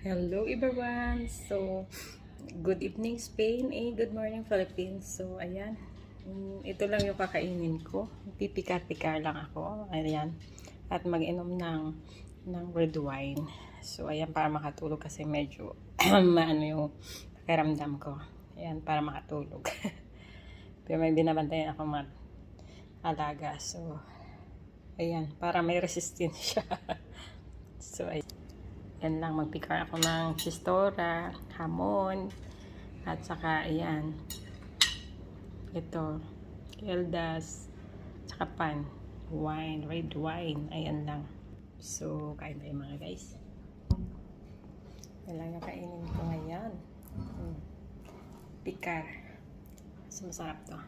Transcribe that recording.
Hello everyone! So, good evening Spain, good morning Philippines. So, ayan. Ito lang yung kakainin ko. Pipikar-pikar lang ako. Ayan. At mag-inom ng red wine. So, ayan, para makatulog kasi medyo maano yung pakiramdam ko. Ayan, para makatulog. Pero may binabantayan ako mga alaga. So, ayan, para may resistensya. So, ayan. Yan lang, magpikar ako ng chistora, hamon, at saka, ayan, ito, keldas, saka pan, wine, red wine, ayan lang. So, kain tayo mga guys. Yan lang yung kainin ko ngayon. Pikar. So, masarap to.